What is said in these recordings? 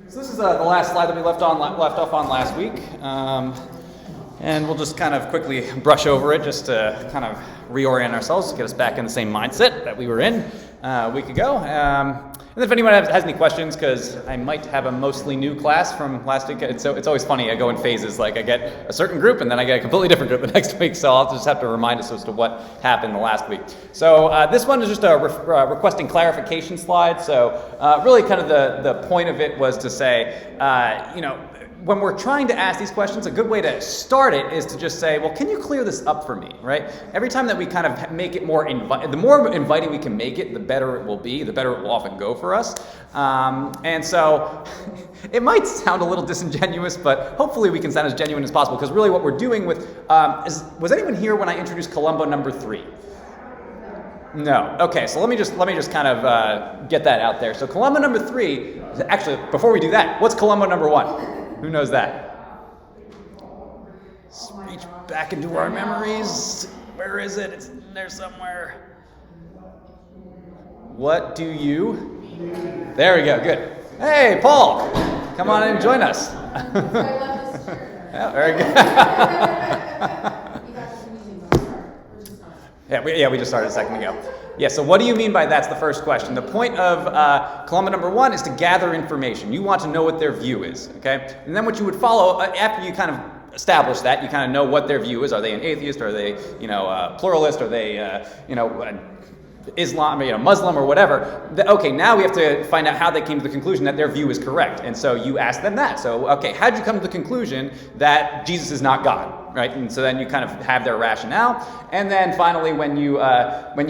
So this is the last slide that we left off on last week, and we'll just kind of quickly brush over it just to kind of reorient ourselves, get us back in the same mindset that we were in a week ago. And if anyone has any questions, because I might have a mostly new class from last week, it's always funny, I go in phases, like I get a certain group and then I get a completely different group the next week, so I'll just have to remind us as to what happened the last week. So this one is just a requesting clarification slide, so really kind of the point of it was to say, when we're trying to ask these questions, a good way to start it is to just say, well, can you clear this up for me, right? Every time that we kind of make it more the more inviting we can make it, the better it will be, the better it will often go for us. And so it might sound a little disingenuous, but hopefully we can sound as genuine as possible, because really what we're doing with, was anyone here when I introduced Columbo number 3? No. Okay, so let me just kind of get that out there. So Columbo number 3, actually, before we do that, what's Columbo number 1? Who knows that? Let's reach back into our memories. Where is it? It's in there somewhere. What do you? There we go. Good. Hey, Paul. Come on in and join us. Yeah, very good. We just started a second ago. Yeah, so what do you mean by that's the first question? The point of Columbo number 1 is to gather information. You want to know what their view is, okay? And then what you would follow, after you kind of establish that, you kind of know what their view is. Are they an atheist? Are they, pluralist? Are they, Islam, Muslim or whatever? Okay, now we have to find out how they came to the conclusion that their view is correct. And so you ask them that. So, okay, how did you come to the conclusion that Jesus is not God? Right, and so then you kind of have their rationale, and then finally, when you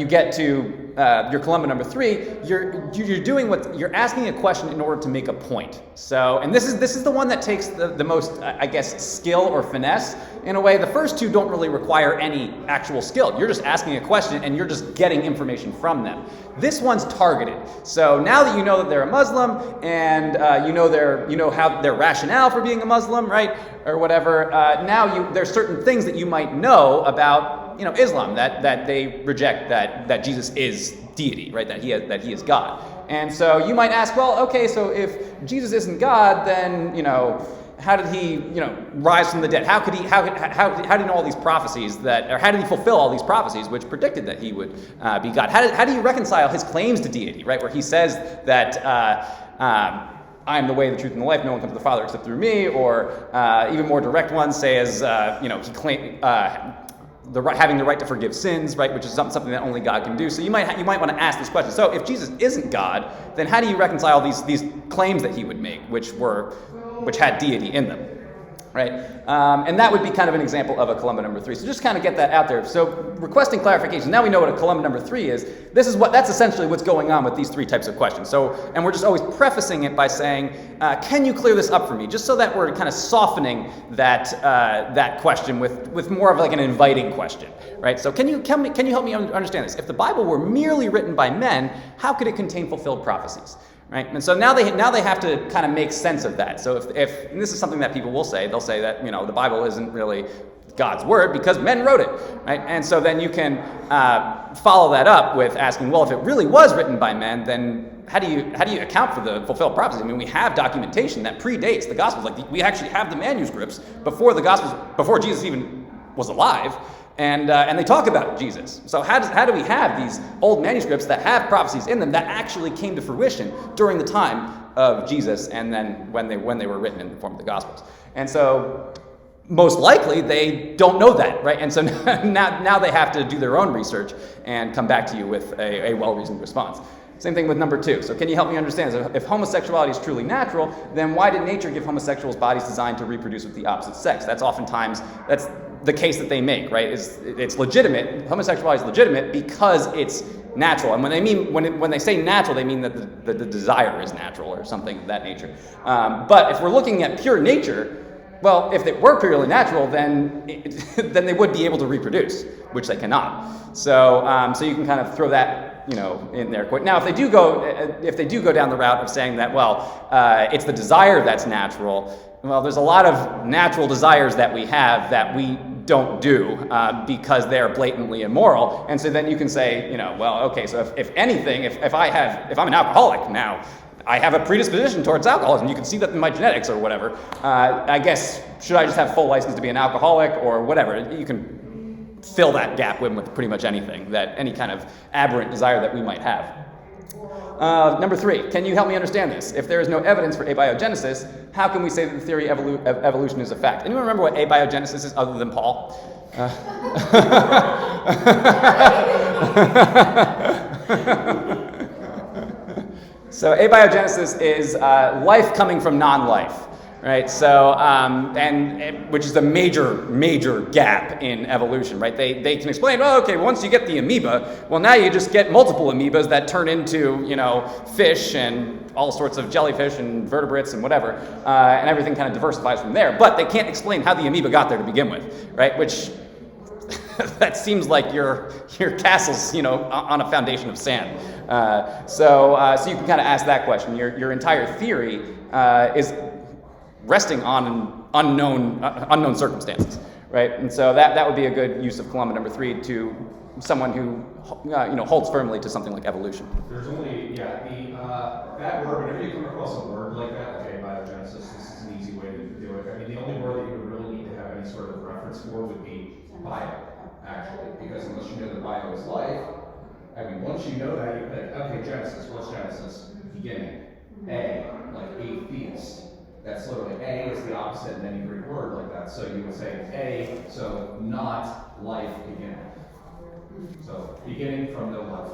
get to your Columbo number 3, you're doing you're asking a question in order to make a point. So, and this is the one that takes the most, I guess, skill or finesse. In a way, the first two don't really require any actual skill. You're just asking a question, and you're just getting information from them. This one's targeted. So now that you know that they're a Muslim, and you know how their rationale for being a Muslim, right, or whatever. Now there's certain things that you might know about Islam that they reject that Jesus is deity, right? That he is God. And so you might ask, well, okay, so if Jesus isn't God, then how did he rise from the dead? How did he know all these prophecies or how did he fulfill all these prophecies which predicted that he would be God? How do you reconcile his claims to deity, right? Where he says that I am the way, the truth, and the life. No one comes to the Father except through me. Or even more direct ones say as he claimed having the right to forgive sins, right, which is something that only God can do. So you might want to ask this question. So if Jesus isn't God, then how do you reconcile these claims that he would make, which had deity in them? Right? And that would be kind of an example of a Columbo number 3. So just kind of get that out there. So requesting clarification. Now we know what a Columbo number 3 is. That's essentially what's going on with these 3 types of questions. So, and we're just always prefacing it by saying, can you clear this up for me? Just so that we're kind of softening that question with more of like an inviting question, right? So can you help me understand this? If the Bible were merely written by men, how could it contain fulfilled prophecies? Right, and so now they have to kind of make sense of that. So if and this is something that people will say, they'll say that the Bible isn't really God's word because men wrote it, right? And so then you can follow that up with asking, well, if it really was written by men, then how do you account for the fulfilled prophecies? I mean, we have documentation that predates the Gospels. Like we actually have the manuscripts before Jesus even was alive. And they talk about Jesus. So how do we have these old manuscripts that have prophecies in them that actually came to fruition during the time of Jesus and then when they were written in the form of the Gospels? And so most likely they don't know that, right? And so now they have to do their own research and come back to you with a well-reasoned response. Same thing with number 2. So can you help me understand? So if homosexuality is truly natural, then why did nature give homosexuals bodies designed to reproduce with the opposite sex? That's the case that they make, right? It's legitimate. Homosexuality is legitimate because it's natural. And when they say natural, they mean that the desire is natural or something of that nature. But if we're looking at pure nature, well, if it were purely natural, then they would be able to reproduce, which they cannot. So you can kind of throw that in there. Now, if they do go down the route of saying that, well, it's the desire that's natural. Well, there's a lot of natural desires that we have that we don't do because they're blatantly immoral. And so then you can say, well, okay, so if anything, if I'm an alcoholic now, I have a predisposition towards alcoholism. You can see that in my genetics or whatever. I guess, should I just have full license to be an alcoholic or whatever? You can fill that gap with pretty much anything, any kind of aberrant desire that we might have. Number 3, can you help me understand this? If there is no evidence for abiogenesis, how can we say that the theory of evolution is a fact? Anyone remember what abiogenesis is other than Paul? So abiogenesis is life coming from non-life, right? So, which is a major gap in evolution, right? They can explain, oh, okay, once you get the amoeba, well, now you just get multiple amoebas that turn into, fish and all sorts of jellyfish and vertebrates and whatever, and everything kind of diversifies from there. But they can't explain how the amoeba got there to begin with, right? Which that seems like your castle's, on a foundation of sand. So you can kind of ask that question. Your entire theory is resting on unknown circumstances, right? And so that would be a good use of Columbo number 3 to someone who holds firmly to something like evolution. There's only that word. Whenever you come across a word like that, like abiogenesis, this is an easy way to do it. I mean, the only word that you would really need to have any sort of reference for would be bio, actually, because unless you know that bio is life, I mean, once you know that, you think, okay, Genesis. What's Genesis? Beginning. A, like atheist. That's literally A is the opposite in any Greek word like that. So you would say A, so not life beginning. So beginning from no life.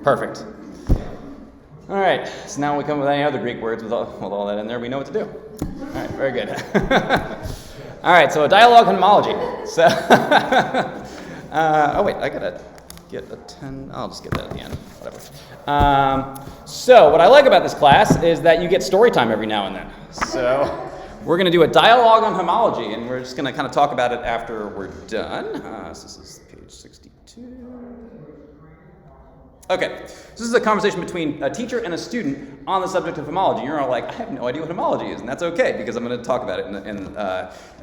Perfect. All right, so now when we come up with any other Greek words with all that in there, we know what to do. All right, very good. All right, so a dialogue on homology. So, oh wait, I gotta get a 10. I'll just get that at the end, whatever. So what I like about this class is that you get story time every now and then. So we're going to do a dialogue on homology, and we're just going to kind of talk about it after we're done. So this is page 62. Okay, so this is a conversation between a teacher and a student on the subject of homology. You're all like, I have no idea what homology is, and that's okay, because I'm going to talk about it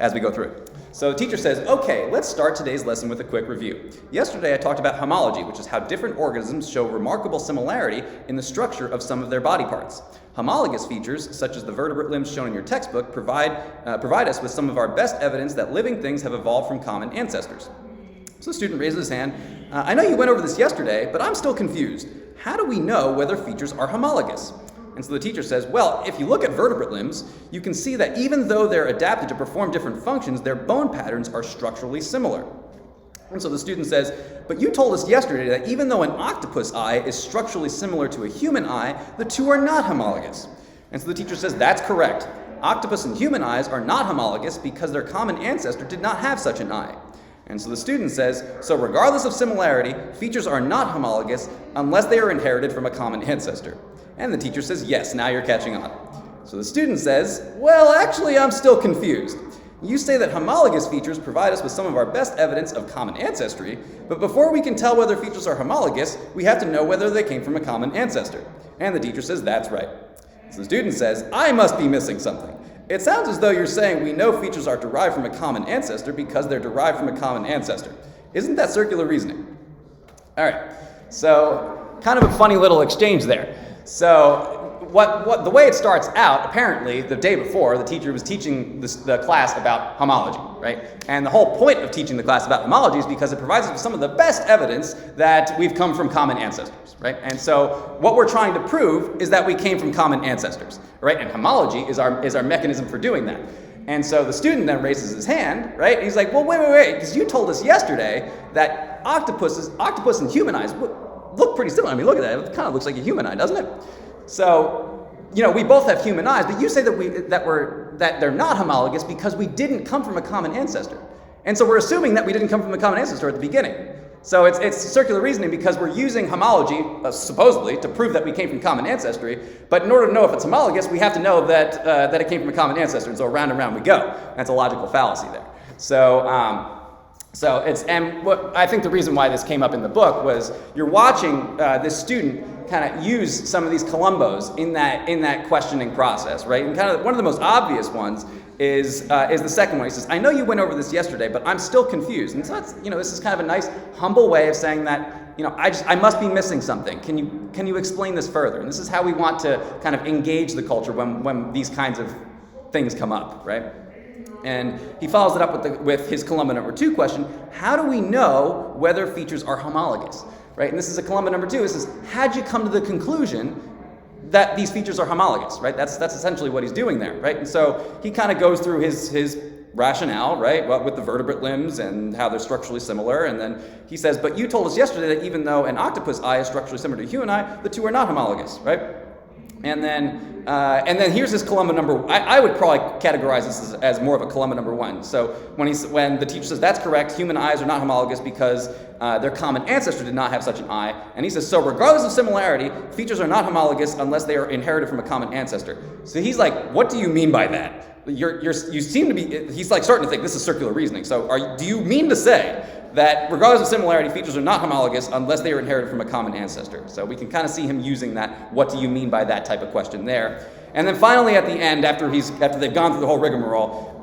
as we go through it. So the teacher says, okay, let's start today's lesson with a quick review. Yesterday I talked about homology, which is how different organisms show remarkable similarity in the structure of some of their body parts. Homologous features, such as the vertebrate limbs shown in your textbook, provide us with some of our best evidence that living things have evolved from common ancestors. So the student raises his hand. I know you went over this yesterday, but I'm still confused. How do we know whether features are homologous? And so the teacher says, well, if you look at vertebrate limbs, you can see that even though they're adapted to perform different functions, their bone patterns are structurally similar. And so the student says, but you told us yesterday that even though an octopus eye is structurally similar to a human eye, the two are not homologous. And so the teacher says, that's correct. Octopus and human eyes are not homologous because their common ancestor did not have such an eye. And so the student says, so regardless of similarity, features are not homologous unless they are inherited from a common ancestor. And the teacher says, yes, now you're catching on. So the student says, well, actually, I'm still confused. You say that homologous features provide us with some of our best evidence of common ancestry, but before we can tell whether features are homologous, we have to know whether they came from a common ancestor. And the teacher says, that's right. So the student says, I must be missing something. It sounds as though you're saying we know features are derived from a common ancestor because they're derived from a common ancestor. Isn't that circular reasoning? All right, so kind of a funny little exchange there. So the way it starts out, apparently, the day before, the teacher was teaching the class about homology, right? And the whole point of teaching the class about homology is because it provides us with some of the best evidence that we've come from common ancestors, right? And so what we're trying to prove is that we came from common ancestors, right? And homology is our mechanism for doing that. And so the student then raises his hand, right? And he's like, well, wait, because you told us yesterday that octopus and human eyes look pretty similar. I mean, look at that. It kind of looks like a human eye, doesn't it? So, we both have human eyes, but you say that they're not homologous because we didn't come from a common ancestor. And so we're assuming that we didn't come from a common ancestor at the beginning. So it's circular reasoning because we're using homology, supposedly, to prove that we came from common ancestry. But in order to know if it's homologous, we have to know that it came from a common ancestor. And so around and around we go. That's a logical fallacy there. So I think the reason why this came up in the book was you're watching this student kind of use some of these Columbos in that questioning process, right? And kind of one of the most obvious ones is the second one. He says, I know you went over this yesterday, but I'm still confused. And so that's, this is kind of a nice, humble way of saying that I must be missing something. Can you explain this further? And this is how we want to kind of engage the culture when these kinds of things come up, right? And he follows it up with his Columbo number 2 question: how do we know whether features are homologous, right? And this is a Columbo number 2. It says, how'd you come to the conclusion that these features are homologous, right? That's essentially what he's doing there, right? And so he kind of goes through his rationale, right? Well, with the vertebrate limbs and how they're structurally similar, and then he says, but you told us yesterday that even though an octopus eye is structurally similar to a human eye, the two are not homologous, right? And then here's his Columbo number. I would probably categorize this as more of a Columbo number 1. So when the teacher says that's correct, human eyes are not homologous because their common ancestor did not have such an eye, and he says, so regardless of similarity, features are not homologous unless they are inherited from a common ancestor. So he's like, what do you mean by that? You seem to be. He's like starting to think this is circular reasoning. So do you mean to say that regardless of similarity, features are not homologous unless they are inherited from a common ancestor? So we can kind of see him using that. What do you mean by that type of question there? And then finally, at the end, after they've gone through the whole rigmarole,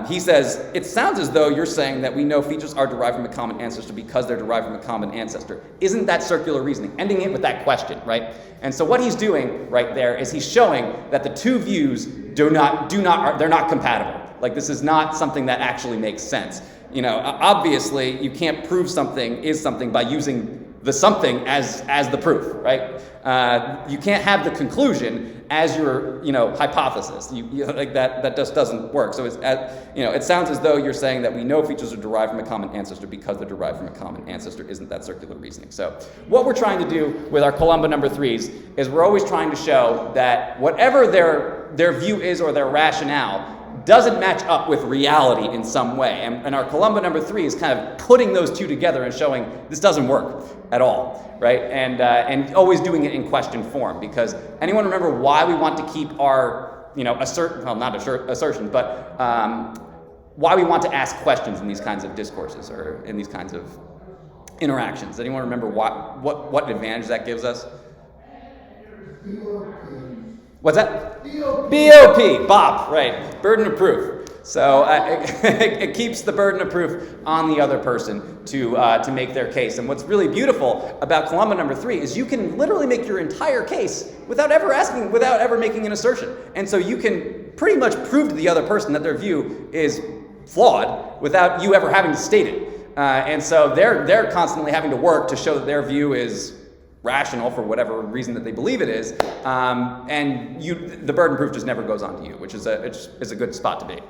he says, it sounds as though you're saying that we know features are derived from a common ancestor because they're derived from a common ancestor. Isn't that circular reasoning? Ending it with that question, right? And so what he's doing right there is he's showing that the two views they're not compatible. Like, this is not something that actually makes sense. Obviously, you can't prove something is something by using the something as the proof, right? You can't have the conclusion as your hypothesis. Like that just doesn't work. So it sounds as though you're saying that we know features are derived from a common ancestor because they're derived from a common ancestor. Isn't that circular reasoning? So what we're trying to do with our Columbo number 3s is we're always trying to show that whatever their view is or their rationale doesn't match up with reality in some way. And our Columbo number 3 is kind of putting those two together and showing this doesn't work at all, right? And always doing it in question form, because anyone remember why we want to keep our, assertions, but why we want to ask questions in these kinds of discourses or in these kinds of interactions? Does anyone remember what advantage that gives us? What's that? BOP, BOP, right. Burden of proof. So it keeps the burden of proof on the other person to make their case. And what's really beautiful about Columbo number 3 is you can literally make your entire case without ever making an assertion. And so you can pretty much prove to the other person that their view is flawed without you ever having to state it. And so they're constantly having to work to show that their view is rational for whatever reason that they believe it is, and the burden of proof just never goes on to you, which is a good spot to be.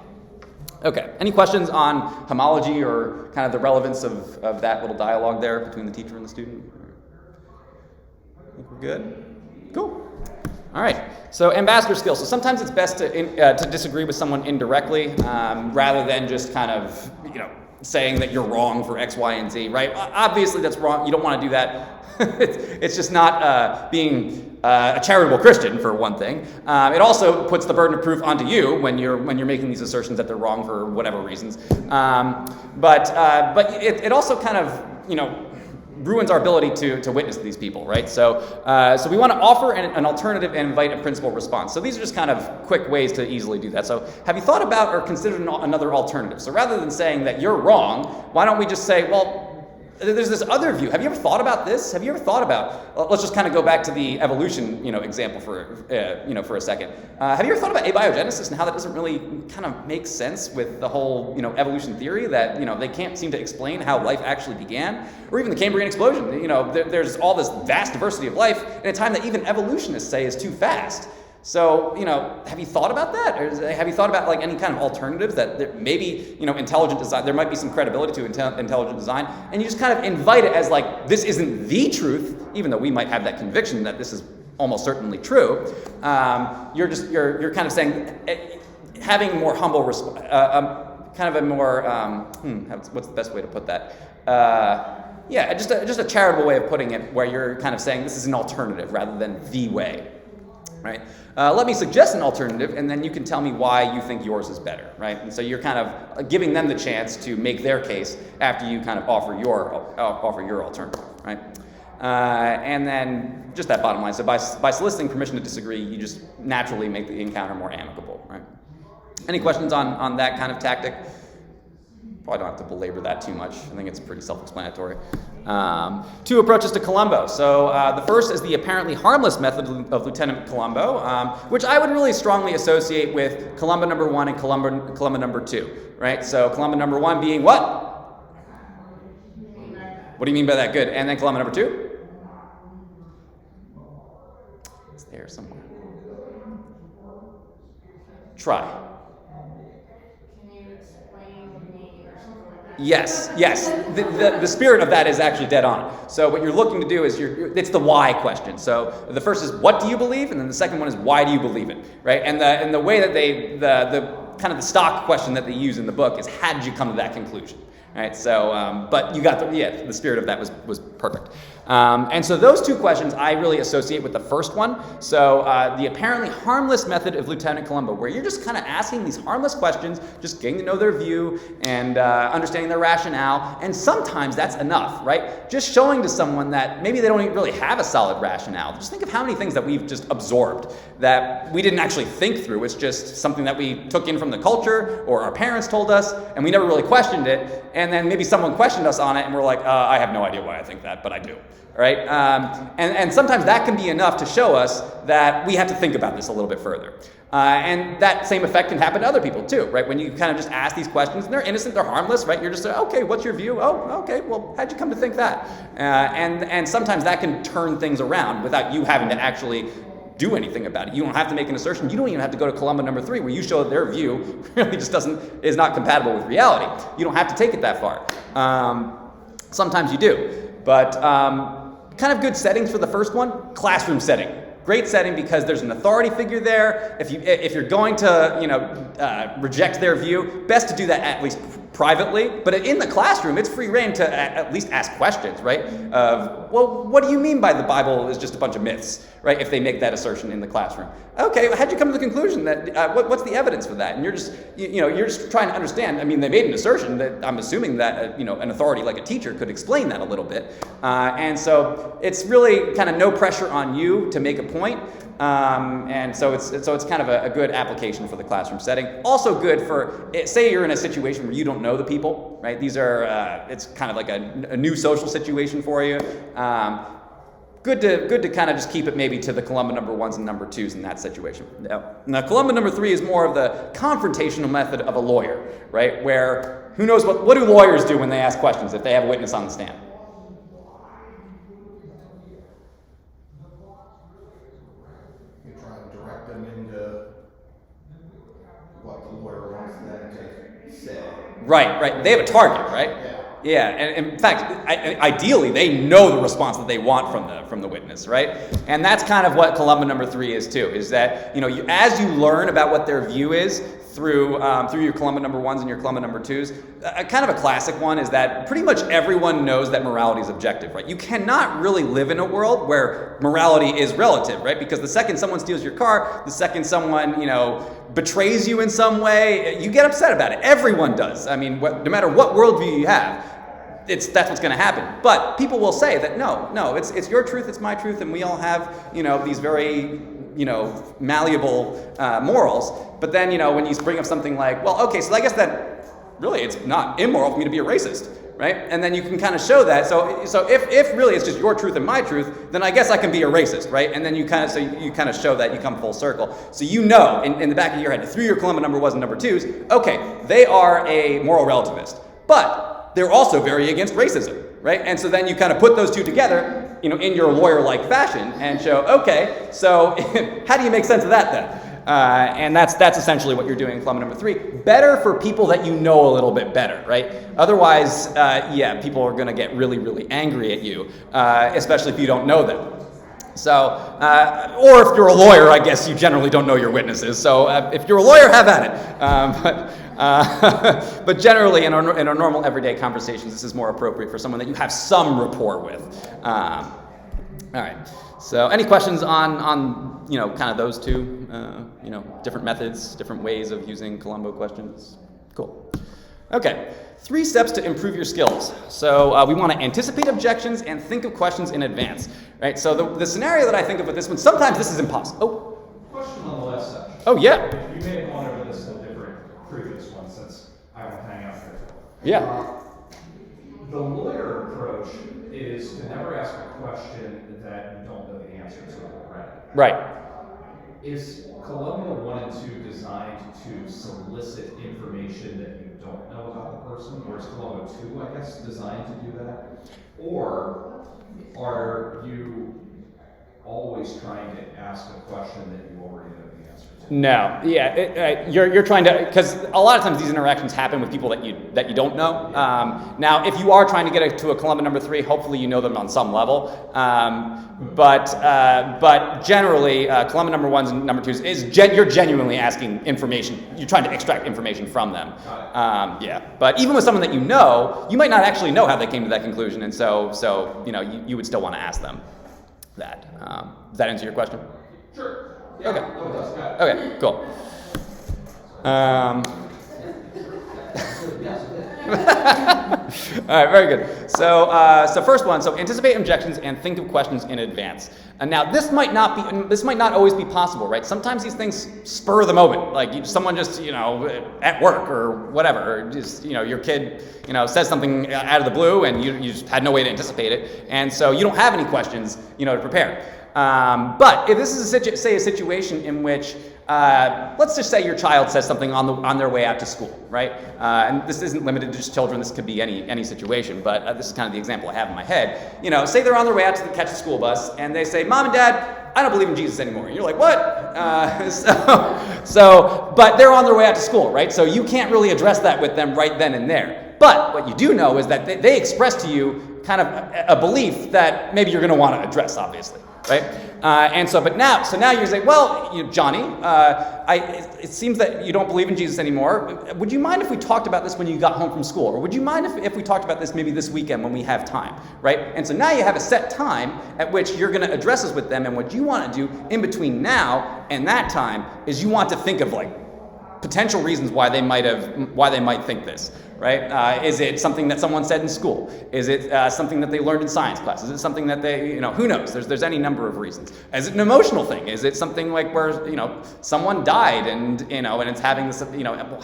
Okay, any questions on homology or kind of the relevance of that little dialogue there between the teacher and the student? I think we're good? Cool. All right, so ambassador skills. So sometimes it's best to disagree with someone indirectly rather than just kind of, saying that you're wrong for X, Y, and Z, right? Obviously that's wrong. You don't want to do that. It's just not being a charitable Christian, for one thing. It also puts the burden of proof onto you when you're making these assertions that they're wrong for whatever reasons. But it also kind of ruins our ability to witness to these people, right? So we want to offer an alternative and invite a principal response. So these are just kind of quick ways to easily do that. So have you thought about or considered another alternative? So rather than saying that you're wrong, why don't we just say, well, there's this other view. Have you ever thought about this? Have you ever thought about, let's just kind of go back to the evolution, example for a second. Have you ever thought about abiogenesis and how that doesn't really kind of make sense with the whole, evolution theory that, they can't seem to explain how life actually began? Or even the Cambrian explosion. There's all this vast diversity of life in a time that even evolutionists say is too fast. So, have you thought about that? Or have you thought about any kind of alternatives that maybe, intelligent design, there might be some credibility to intelligent design, and you just kind of invite it as this isn't the truth, even though we might have that conviction that this is almost certainly true. You're kind of saying, having a more humble, kind of a more, what's the best way to put that? Just a charitable way of putting it, where you're kind of saying this is an alternative rather than the way. Right? Let me suggest an alternative, and then you can tell me why you think yours is better, right? And so you're kind of giving them the chance to make their case after you kind of offer your alternative, right? And then just that bottom line. So by soliciting permission to disagree, you just naturally make the encounter more amicable, right? Any questions on that kind of tactic? Probably don't have to belabor that too much. I think it's pretty self-explanatory. Two approaches to Columbo. So the first is the apparently harmless method of Lieutenant Columbo, which I would really strongly associate with Columbo number 1 and Columbo number 2, right? So Columbo number 1 being what? What do you mean by that? Good. And then Columbo number 2? It's there somewhere. Try. Can you explain me or something like that? Yes. The spirit of that is actually dead on. So what you're looking to do is it's the why question. So the first is what do you believe, and then the second one is why do you believe it, right? And the way that the kind of the stock question that they use in the book is how did you come to that conclusion? Right, so, but you got the spirit of that was perfect. And so those two questions I really associate with the first one. So the apparently harmless method of Lieutenant Columbo, where you're just kind of asking these harmless questions, just getting to know their view and understanding their rationale. And sometimes that's enough, right? Just showing to someone that maybe they don't even really have a solid rationale. Just think of how many things that we've just absorbed that we didn't actually think through. It's just something that we took in from the culture or our parents told us, and we never really questioned it. And then maybe someone questioned us on it, and we're like, I have no idea why I think that, but I do. Right? And sometimes that can be enough to show us that we have to think about this a little bit further. And that same effect can happen to other people too, right? When you kind of just ask these questions, and they're innocent, they're harmless, right? You're just like, okay, what's your view? Oh, okay, well, how'd you come to think that? And sometimes that can turn things around without you having to actually do anything about it. You don't have to make an assertion. You don't even have to go to Columbo number 3, where you show that their view really just is not compatible with reality. You don't have to take it that far. Sometimes you do, but kind of good settings for the first one, classroom setting. Great setting because there's an authority figure there. If you're going to reject their view, best to do that at least privately. But in the classroom, it's free reign to at least ask questions, right? Well, what do you mean by the Bible is just a bunch of myths, right? If they make that assertion in the classroom, okay, how'd you come to the conclusion that what's the evidence for that? And you're just you're just trying to understand. I mean, they made an assertion that I'm assuming that an authority like a teacher could explain that a little bit, and so it's really kind of no pressure on you to make a point. And so it's kind of a good application for the classroom setting. Also good for, say you're in a situation where you don't know the people, right? These are, it's kind of like a new social situation for you. Good to kind of just keep it maybe to the Columbo number 1s and number 2s in that situation. Now Columbo number 3 is more of the confrontational method of a lawyer, right? Where, who knows what do lawyers do when they ask questions if they have a witness on the stand? Right. They have a target, right? Yeah. And in fact, ideally, they know the response that they want from the witness, right? And that's kind of what Columbo number 3 is too. Is that as you learn about what their view is through your Columbo number 1s and your Columbo number 2s, kind of a classic one is that pretty much everyone knows that morality is objective, right? You cannot really live in a world where morality is relative, right? Because the second someone steals your car, the second someone betrays you in some way, you get upset about it. Everyone does. I mean, no matter what worldview you have, that's what's going to happen. But people will say that no, it's your truth, it's my truth, and we all have these very malleable morals. But then when you bring up something like, well, okay, so I guess that really it's not immoral for me to be a racist, right? And then you can kind of show that. So if really it's just your truth and my truth, then I guess I can be a racist, right? And then you kind of show that you come full circle. So in the back of your head, through your Columbo number 1s and number 2s, okay, they are a moral relativist, but they're also very against racism, right? And so then you kind of put those two together, in your lawyer-like fashion, and show, okay, so how do you make sense of that then? And that's essentially what you're doing in Columbo number 3. Better for people that you know a little bit better, right? Otherwise, people are going to get really, really angry at you, especially if you don't know them. So, or if you're a lawyer, I guess you generally don't know your witnesses. So if you're a lawyer, have at it. But generally, in our normal everyday conversations, this is more appropriate for someone that you have some rapport with. All right. So, any questions on kind of those two, different methods, different ways of using Columbo questions? Cool. Okay. 3 steps to improve your skills. So we want to anticipate objections and think of questions in advance, right? So the scenario that I think of with this one, sometimes this is impossible. Question on the last section. Oh, yeah. You may have gone over this in a different previous one since I don't hang out here. Yeah. The lawyer approach is Right. Is Columbo 1 and 2 designed to solicit information that you don't know about the person? Or is Columbo 2, I guess, designed to do that? Or are you always trying to ask a question that you already know the answer to? No, yeah, you're trying to, because a lot of times these interactions happen with people that you don't know. Now, if you are trying to get to a Columbo number 3, hopefully you know them on some level. But generally, Columbo number 1s and number 2s is you're genuinely asking information. You're trying to extract information from them. Yeah, but even with someone that you know, you might not actually know how they came to that conclusion, and so you would still want to ask them that. Does that answer your question? Sure. Yeah, Okay. no, it does, yeah. Okay, cool. All right, very good. So first one. So anticipate objections and think of questions in advance. And now this might not always be possible, right? Sometimes these things spur of the moment, like someone just at work or whatever, or just your kid says something out of the blue, and you just had no way to anticipate it, and so you don't have any questions to prepare. But if this is a situation in which, let's just say your child says something on their way out to school, right? And this isn't limited to just children. This could be any situation. But this is kind of the example I have in my head. Say they're on their way out to catch the school bus, and they say, "Mom and Dad, I don't believe in Jesus anymore." And you're like, "What?" But they're on their way out to school, right? So you can't really address that with them right then and there. But what you do know is that they express to you kind of a belief that maybe you're going to want to address, obviously. Right, so now you're saying, well, Johnny, it seems that you don't believe in Jesus anymore. Would you mind if we talked about this when you got home from school, or would you mind if we talked about this maybe this weekend when we have time, right? And so now you have a set time at which you're going to address this with them, and what you want to do in between now and that time is you want to think of potential reasons why they might think this. Right? Is it something that someone said in school? Is it something that they learned in science class? Is it something that they, who knows? There's any number of reasons. Is it an emotional thing? Is it something like where, someone died and it's having this,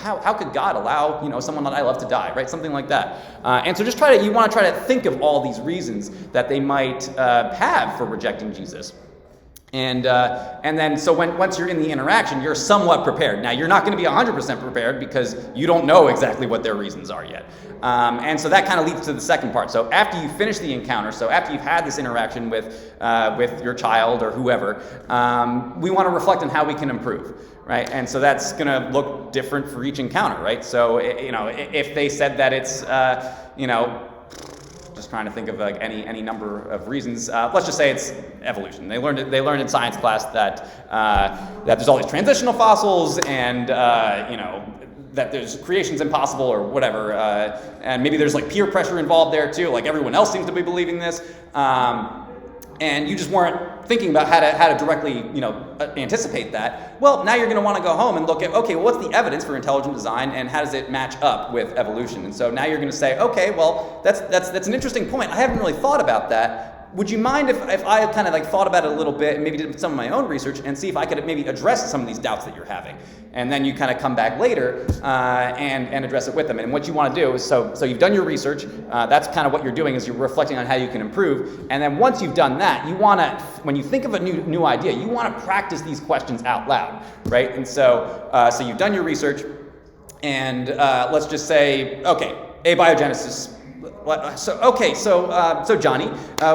how could God allow, someone that I love to die, right? Something like that. And so you want to try to think of all these reasons that they might have for rejecting Jesus. And then, so once you're in the interaction, you're somewhat prepared. Now, you're not going to be 100% prepared because you don't know exactly what their reasons are yet. And so that kind of leads to the second part. So after you finish the encounter, so after you've had this interaction with your child or whoever, we want to reflect on how we can improve, right? And so that's going to look different for each encounter, right? So, if they said that it's, just trying to think of any number of reasons. Let's just say it's evolution. They learned in science class that there's all these transitional fossils and that there's creation's impossible or whatever, and maybe there's peer pressure involved there too. Everyone else seems to be believing this, and you just weren't thinking about how to directly anticipate that. Well, now you're going to want to go home and look at, okay, well, what's the evidence for intelligent design and how does it match up with evolution? And so now you're going to say, okay, well, that's an interesting point. I haven't really thought about that. Would you mind if I kind of thought about it a little bit and maybe did some of my own research and see if I could maybe address some of these doubts that you're having? And then you kind of come back later and address it with them. And what you want to do is, so you've done your research. That's kind of what you're doing, is you're reflecting on how you can improve. And then once you've done that, you want to, when you think of a new idea, you want to practice these questions out loud, right? And so you've done your research, and let's just say, okay, abiogenesis. So Johnny,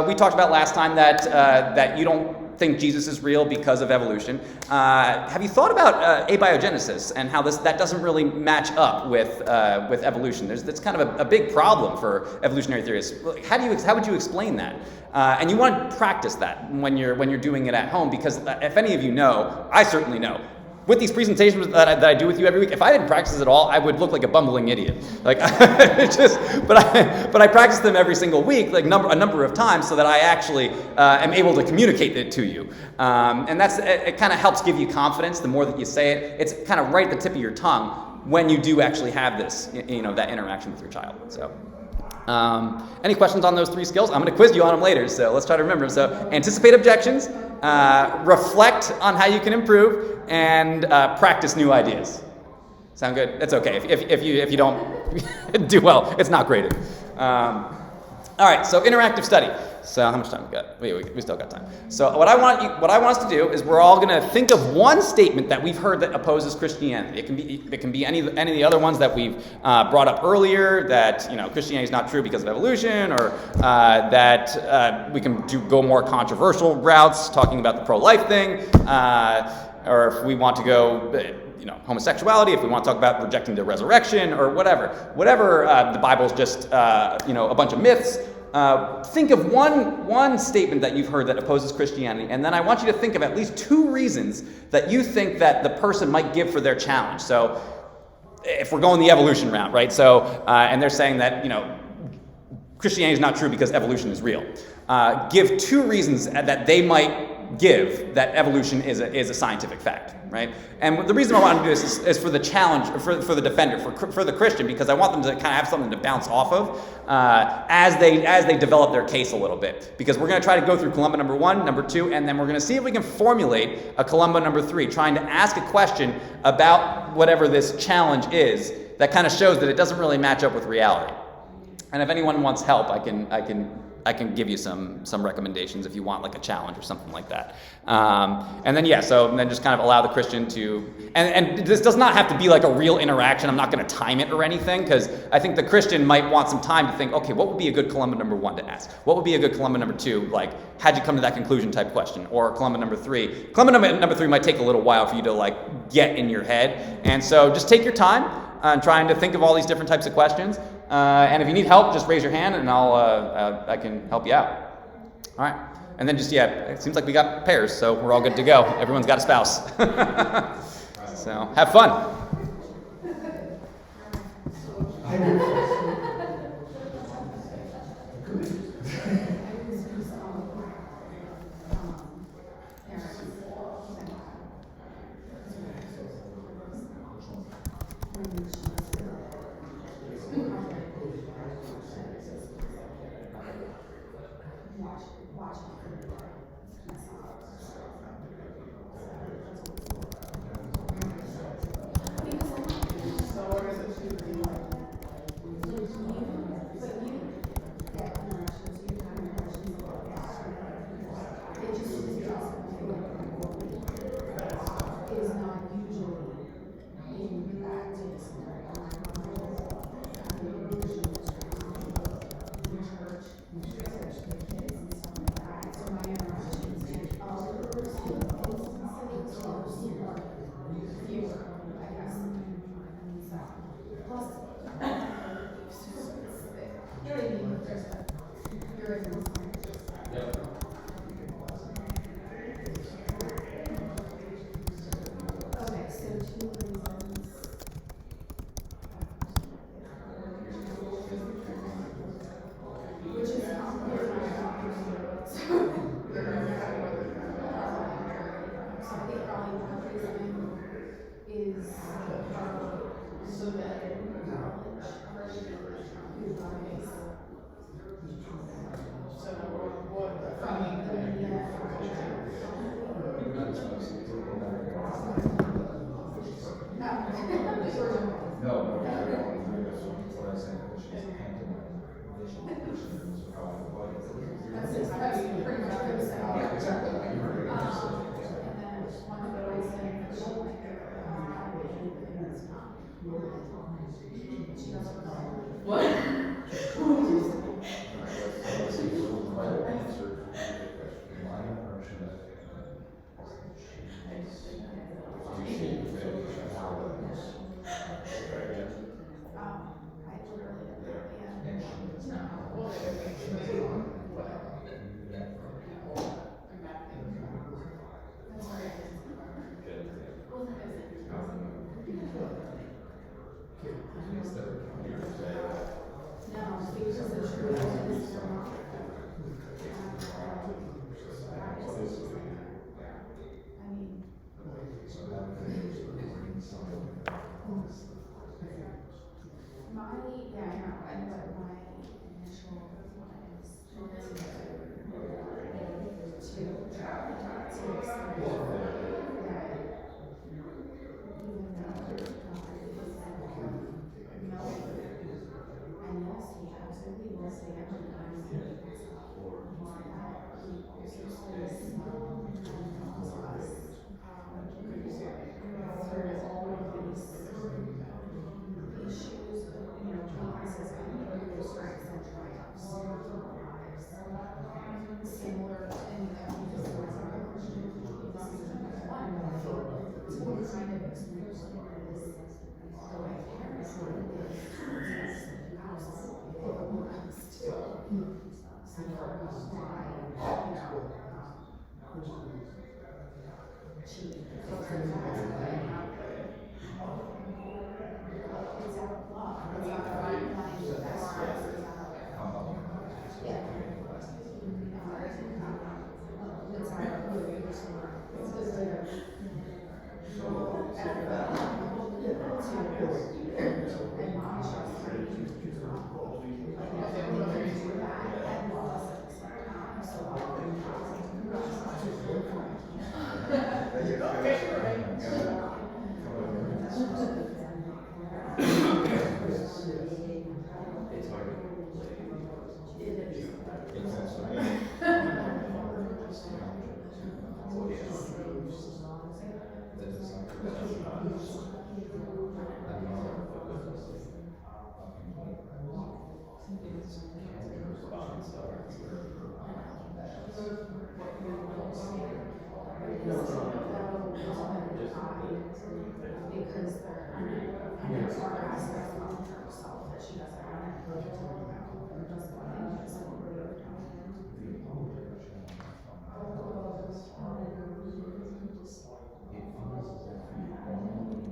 we talked about last time that you don't think Jesus is real because of evolution. Have you thought about abiogenesis and how that doesn't really match up with evolution? That's kind of a big problem for evolutionary theorists. How would you explain that? And you want to practice that when you're doing it at home, because if any of you know, I certainly know, with these presentations that I do with you every week, if I didn't practice at all, I would look like a bumbling idiot. But I practice them every single week, a number of times, so that I actually am able to communicate it to you. And it kind of helps give you confidence. The more that you say it, it's kind of right at the tip of your tongue when you do actually have this, that interaction with your child. So. Any questions on those 3 skills? I'm going to quiz you on them later, so let's try to remember them. So anticipate objections, reflect on how you can improve, and practice new ideas. Sound good? That's okay. If you don't do well, it's not graded. All right, so interactive study. So how much time we got? We still got time. So what I want us to do is we're all going to think of one statement that we've heard that opposes Christianity. It can be any of the other ones that we've brought up earlier, that Christianity is not true because of evolution, or that we can go more controversial routes, talking about the pro-life thing, or if we want to go. Homosexuality, if we want to talk about rejecting the resurrection, or whatever the Bible's just a bunch of myths. Think of one statement that you've heard that opposes Christianity, and then I want you to think of at least 2 reasons that you think that the person might give for their challenge. So if we're going the evolution route, right? So and they're saying that Christianity is not true because evolution is real. Give 2 reasons that they might give that evolution is a scientific fact, right? And the reason I want to do this is for the challenge, for the defender, for the Christian, because I want them to kind of have something to bounce off of as they develop their case a little bit. Because we're going to try to go through Columbo number 1, number 2, and then we're going to see if we can formulate a Columbo number 3, trying to ask a question about whatever this challenge is that kind of shows that it doesn't really match up with reality. And if anyone wants help, I can give you some recommendations if you want like a challenge or something like that. And then just kind of allow the Christian to, and this does not have to be like a real interaction. I'm not going to time it or anything, because I think the Christian might want some time to think, okay, what would be a good Columbo number 1 to ask? What would be a good Columbo number 2, like, how'd you come to that conclusion type question? Or Columbo number 3. Columbo number 3 might take a little while for you to like get in your head. And so just take your time on trying to think of all these different types of questions. And if you need help, just raise your hand and I can help you out. All right. And then it seems like we got pairs, so we're all good to go. Everyone's got a spouse. So have fun.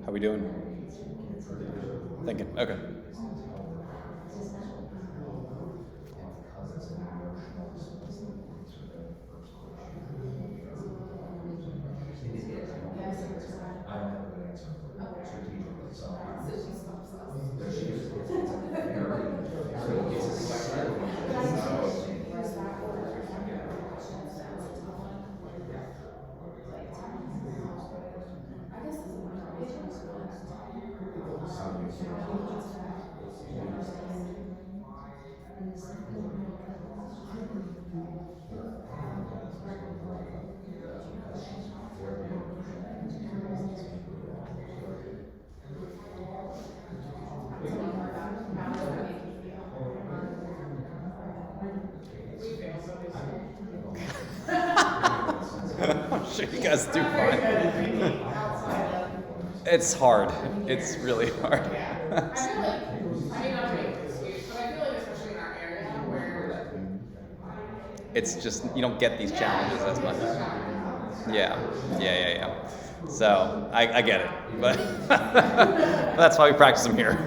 How we doing? Thinking. Okay. I'm sure you guys do fine. It's hard. It's really hard. I feel like, I mean, not to make an excuse, but I feel like especially in our area where It's just, you don't get these challenges as much. Yeah. So, I get it. But that's why we practice them here.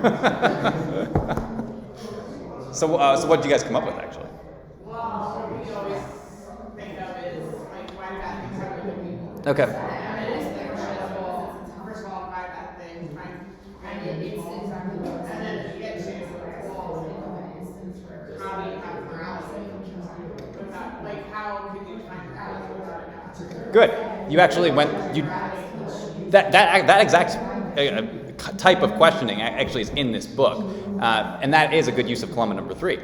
So what did you guys come up with, actually? well, we always think of is like why bad things happen to people. Okay. And it is the question of, well, first of all, why bad things, and then you get to, well, how do you have morality without, like, how could you define morality without it? Good. You actually went. That exact type of questioning actually is in this book, and that is a good use of Columbo number 3,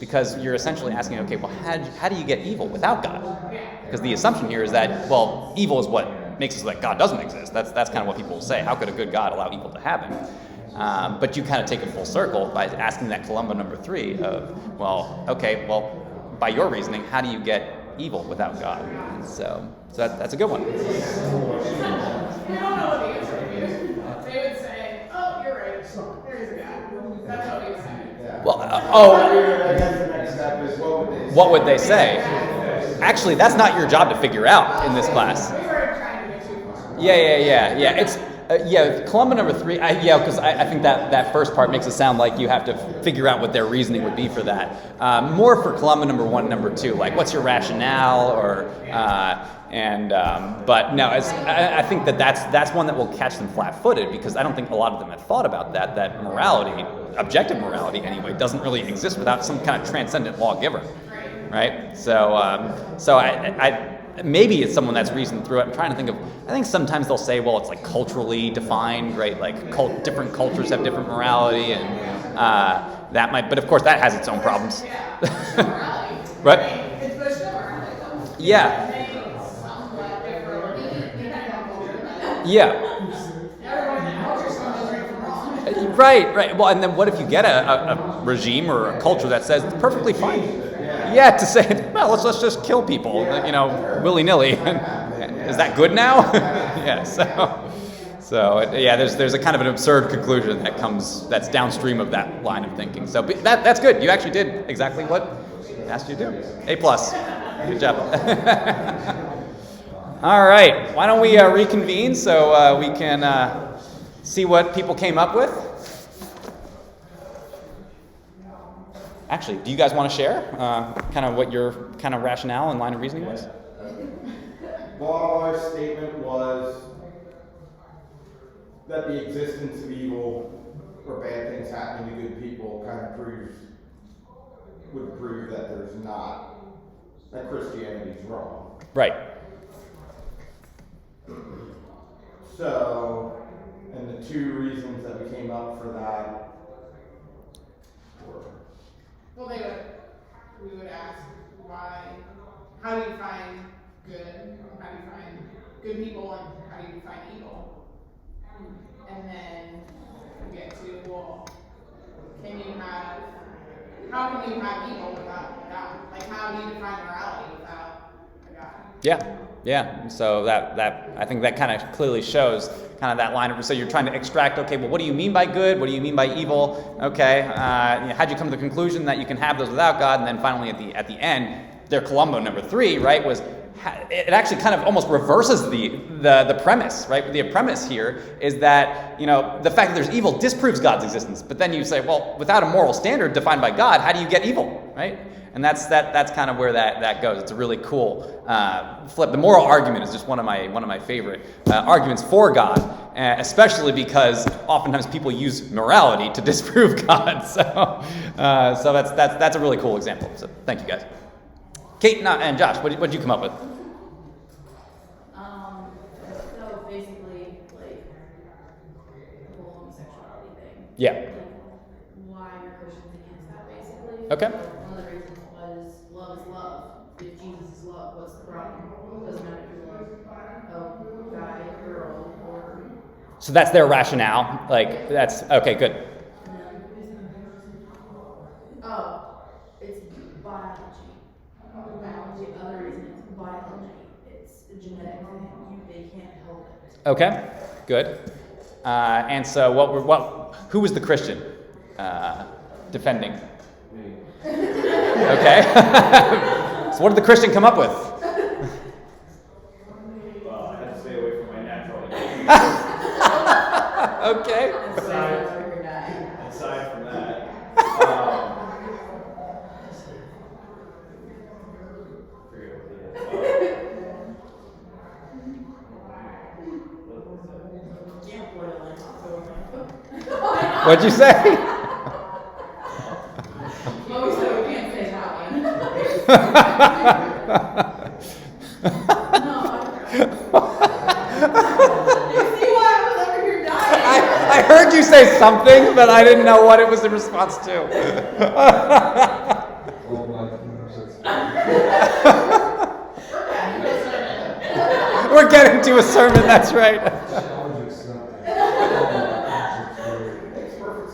because you're essentially asking, okay, well, how do you get evil without God? Because the assumption here is that, well, evil is what makes it so that God doesn't exist. That's kind of what people will say. How could a good God allow evil to happen? But you kind of take it full circle by asking that Columbo number 3 of, well, okay, well, by your reasoning, how do you get evil without God? And so that's a good one. We don't know what the answer would be. They would say, oh, you're right, there is a God. That's what we would say. Well, what would they say? Actually, that's not your job to figure out in this class. We were trying to get too far. Yeah. It's Columbo number 3. Because I think that first part makes it sound like you have to figure out what their reasoning would be for that. More for Columbo number 1, number 2, like what's your rationale, or but no, I think that's one that will catch them flat-footed, because I don't think a lot of them have thought about that morality, objective morality anyway, doesn't really exist without some kind of transcendent lawgiver, right? So I maybe it's someone that's reasoned through it. I'm trying to think of, I think sometimes they'll say, well, it's like culturally defined, right? Like different cultures have different morality, and that might, but of course that has its own problems. Morality. Right? It's Bush morality. Yeah. Everyone in culture is right from wrong. Right. Well, and then what if you get a regime or a culture that says it's perfectly fine? Yeah, to say, well, let's just kill people, willy-nilly. Is that good now? Yeah. There's a kind of an absurd conclusion that's downstream of that line of thinking. So that's good. You actually did exactly what I asked you to do. A+. Good job. All right, why don't we reconvene so we can see what people came up with? Actually, do you guys want to share kind of what your kind of rationale and line of reasoning was? Our statement was that the existence of evil or bad things happening to good people kind of would prove that there's not, that Christianity's wrong. Right. So, and the two reasons that we came up for that were, Well, we would ask why, how do you find good, how do you find good people, and how do you find evil? And then we get to, well, how can you have evil without God? Like, how do you define morality without a God? Yeah. So that I think that kind of clearly shows kind of that line of, so you're trying to extract, okay, well, what do you mean by good? What do you mean by evil? Okay, how'd you come to the conclusion that you can have those without God? And then finally at the end, their Columbo number 3, right, was it actually kind of almost reverses the premise, right? The premise here is that, the fact that there's evil disproves God's existence. But then you say, well, without a moral standard defined by God, how do you get evil, right? And that's kind of where that goes. It's a really cool flip. The moral argument is just one of my favorite arguments for God, especially because oftentimes people use morality to disprove God. So that's a really cool example. So thank you guys. Kate and Josh, what did you come up with? So basically, like, the whole homosexuality thing. Yeah. Like, why are Christians against that, basically? Okay. One of the reasons was love is love. If Jesus is love, what's the problem? It doesn't matter if you're a guy, girl, or... So that's their rationale. Like, that's, okay, good. Oh, it's biology. Biology, the other reason it's biology. It's a genetic thing. They can't help it. Okay, good. And so who was the Christian defending? Okay. So what did the Christian come up with? well, I had to stay away from my natural Okay. Aside from that, What'd you say? Oh, so we can't say that one. You see why I was over here dying? I heard you say something, but I didn't know what it was in response to. We're getting to a sermon, that's right.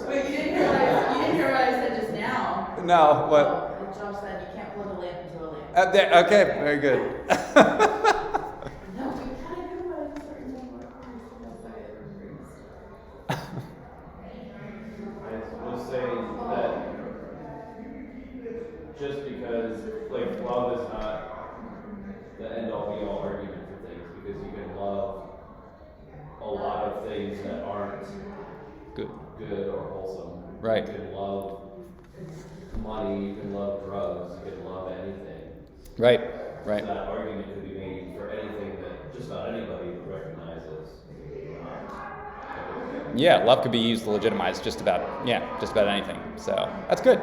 Wait, you didn't hear what I said just now? No, what? Well, Josh said you can't plug a lamp into a lamp. Okay, very good. No, we kind of knew what I was starting to think I will say that just because, like, love is not the end-all be-all argument for things, because you can love a lot of things that aren't good or wholesome. Right. You can love money, you can love drugs, you can love anything. Right. So that argument could be made for anything that just about anybody recognizes. Yeah, love could be used to legitimize just about anything. So that's good.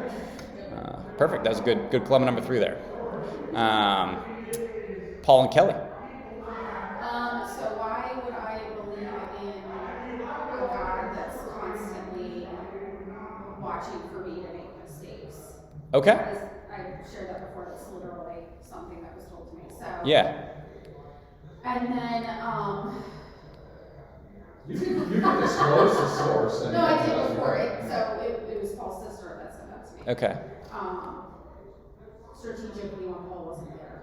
Perfect. That was a good Columbo number 3 there. Paul and Kelly. So why would I believe in a God that's constantly watching for me to make mistakes? Okay. I shared that before. That's literally something that was told to me. So Yeah. And then You can disclose the source. And no, I did before it. So it was Paul's sister that said that to me. Okay. Strategically when Paul wasn't there.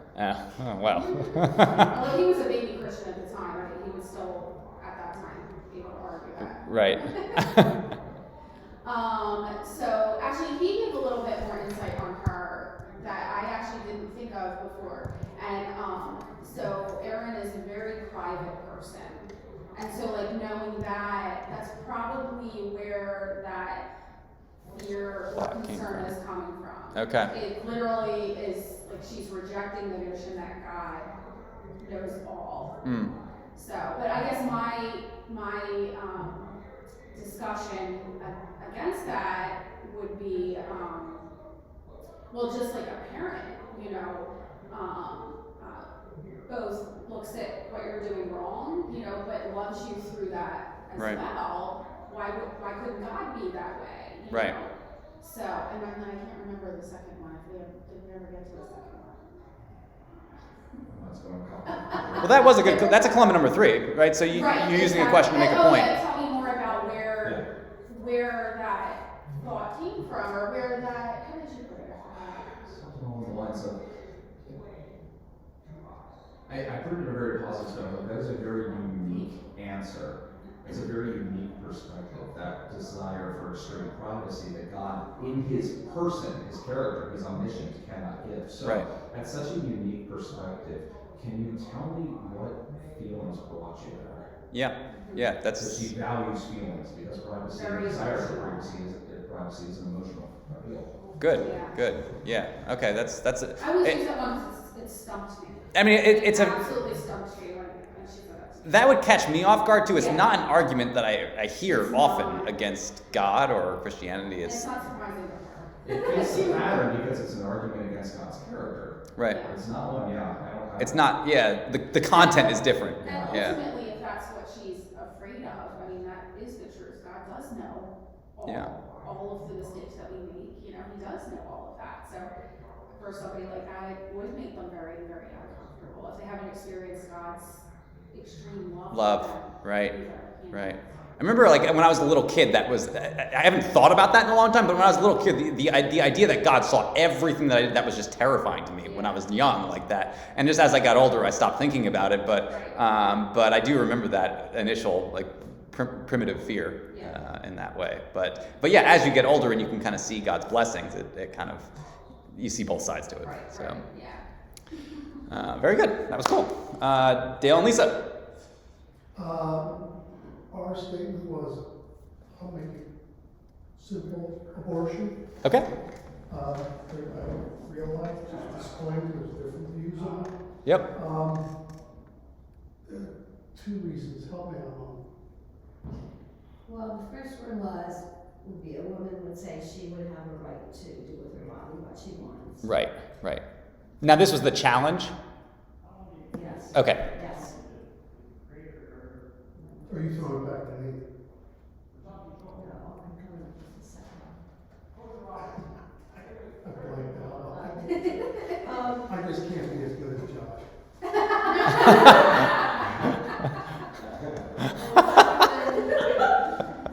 Oh, well. Although he was a baby Christian at the time, right? He was still at that time able to argue that. Right. So actually he gave a little bit more insight on her that I actually didn't think of before. And so Aaron is very person. And so like knowing that, that's probably where that fear or concern is coming from. Okay. It literally is like she's rejecting the notion that God knows all. So, but I guess my discussion against that would be, well, just like a parent, both looks at what you're doing wrong, but loves you through that as Right. well. Why couldn't God be that way? Right. So, and then I can't remember the second one. Did we ever get to the second one? Let's go and call. Well, that was a good. That's a Columbo number 3, right? So you're using a question to make a point. Yeah, tell me more about where that thought came from, or where that. How did you put it? Something along the lines of. I put it in a very positive tone. That is a very unique answer. It's a very unique perspective. That desire for extreme privacy that God, in His person, His character, His omniscience, cannot give. So Right. that's such a unique perspective. Can you tell me what feelings brought you there? Yeah. Because That's she values feelings because privacy, Very desire for emotional. privacy is an emotional appeal. good. Yeah. Good. Yeah. Okay. That's. I always use that one because it stumped me. I mean, it's a. absolutely stumped me when she said that. That would catch me off guard too. It's Yeah. not an argument that I hear often against God or Christianity. It's It's not surprising to her. It fits the pattern because it's an argument against God's character. right. It's not one, I don't have. It's not. Yeah. The content is different. And Yeah. ultimately, if that's what she's afraid of, I mean, that is the truth. God does know all of the mistakes that we make. He does know all of that. So for somebody like that, it would make them very, very uncomfortable if they haven't experienced God's extreme love. for them Right. either, Right. I remember, like, when I was a little kid, I haven't thought about that in a long time, but when I was a little kid, the idea that God saw everything that I did, that was just terrifying to me when I was young, like that. And just as I got older, I stopped thinking about it, but I do remember that initial, like, primitive fear in that way. But yeah, as you get older and you can kind of see God's blessings, it kind of, you see both sides to it. So, very good. That was cool. Dale and Lisa. Our statement was, I'll make it simple, abortion. Okay. I realize, just disclaimer, there's different views on it. Yep. Two reasons, help me out. Well, the first one would be a woman would say she would have a right to do with her body what she wants. Right. Now, this was the challenge? Yes. Okay. Yes. Are you throwing it back to me? No, I'm coming up with the second I blanked out. one. I just can't be as good as Josh.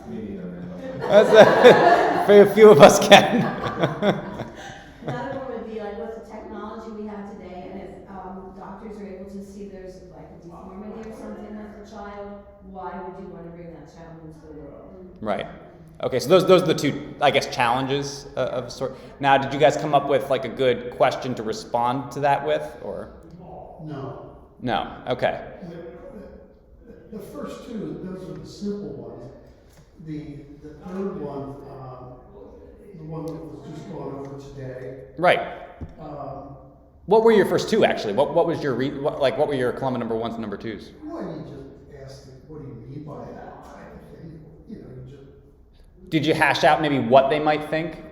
Me neither, man. Very few of us can. Another one would be like with the technology we have today, and if doctors are able to see there's like a deformity or something with the child, why would you want to bring that child into the world? Right. Okay, so those are the two, I guess, challenges of a sort. Now, did you guys come up with like a good question to respond to that with, or? No. No. Okay. The first two, those are the simple ones. The third one, the one that was just going over today, Right. what What were your first two actually? What was your what were your Columbo number 1s and number 2s? you just asked, what do you mean by that type of thing? You just, Did you hash out maybe what they might think?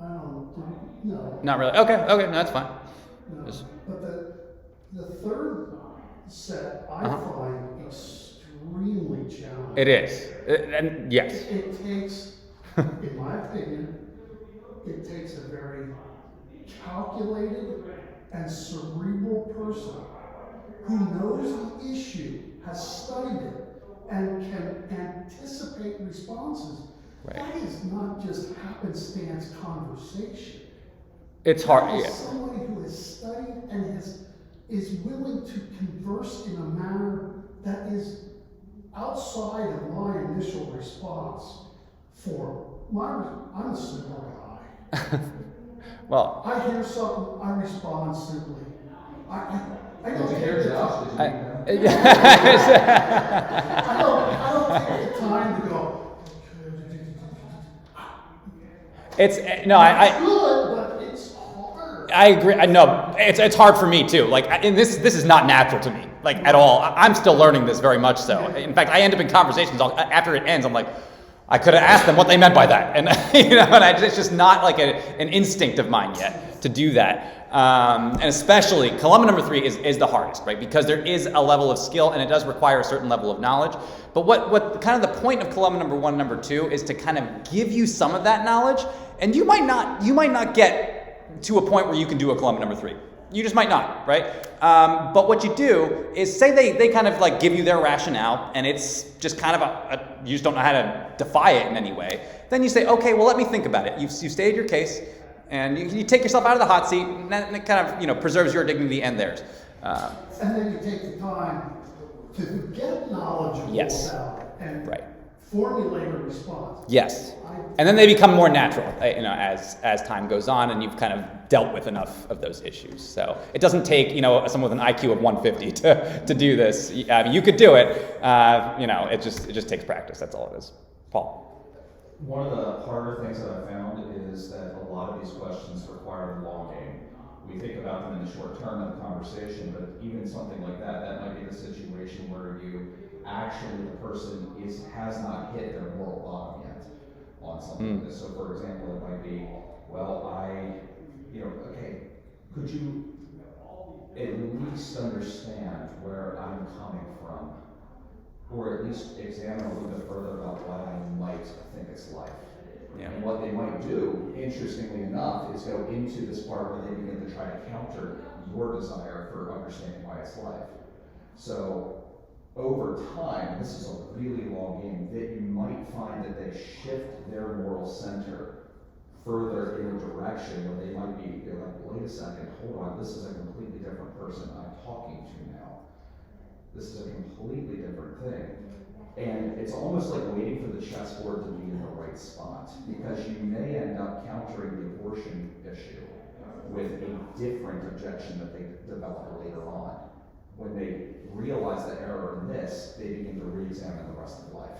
no. Not really. Okay. No, that's fine. No. Just- But the third set I find extremely challenging. It is. And yes. It takes, in my opinion, it takes a very calculated and cerebral person who knows the issue, has studied it, and can anticipate responses. Right. That is not just happenstance conversation. It's hard. That is Yeah. somebody who has studied and is willing to converse in a manner that is outside of my initial response. I'm a simple guy. Well, I hear something, I respond simply. I don't take Here's the out. time. Did you I- read that? I don't take the time to go. it's no, I Good, but it's hard. I agree. No, it's hard for me too. Like, and this is not natural to me, like at all. I'm still learning this very much so. In fact, I end up in conversations after it ends. I'm like, I could have asked them what they meant by that, and it's just not like an instinct of mine yet to do that. And especially Columbo number 3 is the hardest, right? Because there is a level of skill and it does require a certain level of knowledge. But what kind of the point of Columbo number 1 and number 2 is to kind of give you some of that knowledge, and you might not get to a point where you can do a Columbo number 3. You just might not, right? But what you do is say they kind of like give you their rationale, and it's just kind of you just don't know how to defy it in any way. Then you say, okay, well, let me think about it. You've stated your case, and you take yourself out of the hot seat, and it kind of preserves your dignity and theirs. And then you take the time to get knowledgeable Yes. about it and Right. formulate a response. Yes. And then they become more natural, as time goes on, and you've kind of dealt with enough of those issues. So it doesn't take, someone with an IQ of 150 to do this. I mean, you could do it. It just takes practice. That's all it is. Paul. One of the harder things that I found is that a lot of these questions require the long game. We think about them in the short term of the conversation, but even something like that might be the situation where the person has not hit their moral bottom yet on something like this. So for example, it might be, could you at least understand where I'm coming from? Or at least examine a little bit further about why I might think it's life. Yeah. And what they might do, interestingly enough, is go into this part where they begin to try to counter your desire for understanding why it's life. So over time, this is a really long game, that you might find that they shift their moral center further in a direction where they might be like, wait a second, hold on, this is a completely different person I'm talking to now. This is a completely different thing. And it's almost like waiting for the chessboard to be in the right spot, because you may end up countering the abortion issue with a different objection that they develop later on. When they realize the error in this, they begin to re-examine the rest of life.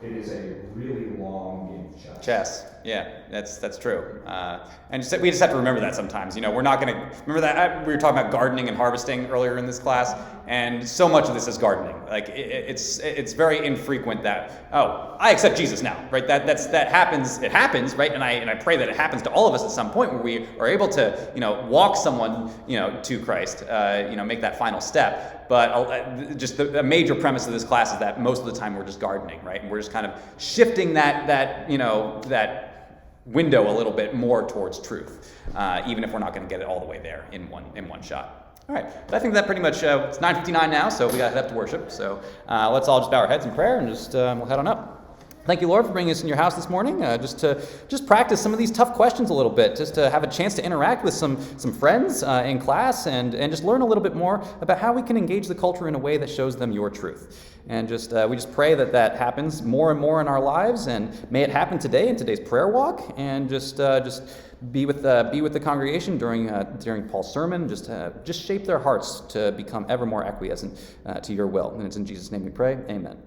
It is a really long game of chess. Chess, yeah, that's true. And we just have to remember that sometimes. We're not going to remember that we were talking about gardening and harvesting earlier in this class, and so much of this is gardening. Like it's very infrequent that I accept Jesus now, right? That happens. It happens, right? And I pray that it happens to all of us at some point where we are able to walk someone to Christ, make that final step. But just the major premise of this class is that most of the time we're just gardening, right? And we're just kind of shifting that window a little bit more towards truth, even if we're not going to get it all the way there in one shot. All right, but I think that pretty much it's 9:59 now, so we got to head up to worship. So let's all just bow our heads in prayer and just we'll head on up. Thank you, Lord, for bringing us in your house this morning, just to practice some of these tough questions a little bit, just to have a chance to interact with some friends in class and just learn a little bit more about how we can engage the culture in a way that shows them your truth. And we just pray that happens more and more in our lives, and may it happen today in today's prayer walk, and just be with the congregation during Paul's sermon, just shape their hearts to become ever more acquiescent to your will. And it's in Jesus' name we pray. Amen.